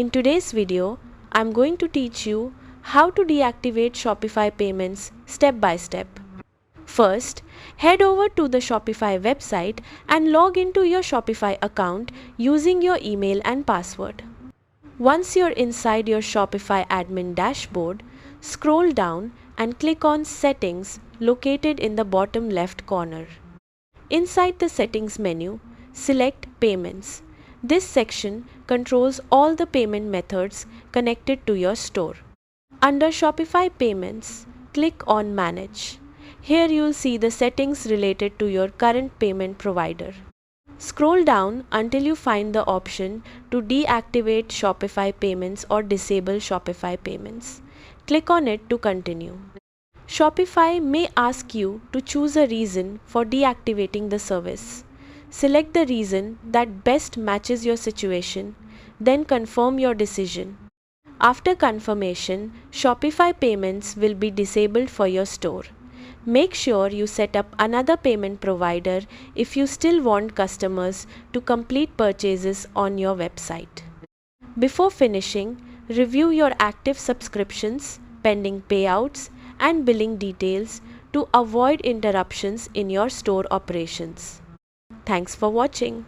In today's video, I'm going to teach you how to deactivate Shopify payments step by step. First, head over to the Shopify website and log into your Shopify account using your email and password. Once you're inside your Shopify Admin dashboard, scroll down and click on Settings located in the bottom left corner. Inside the Settings menu, select Payments. This section controls all the payment methods connected to your store. Under Shopify Payments, click on Manage. Here you'll see the settings related to your current payment provider. Scroll down until you find the option to deactivate Shopify Payments or disable Shopify Payments. Click on it to continue. Shopify may ask you to choose a reason for deactivating the service. Select the reason that best matches your situation, then confirm your decision. After confirmation, Shopify Payments will be disabled for your store. Make sure you set up another payment provider if you still want customers to complete purchases on your website. Before finishing, review your active subscriptions, pending payouts, and billing details to avoid interruptions in your store operations. Thanks for watching.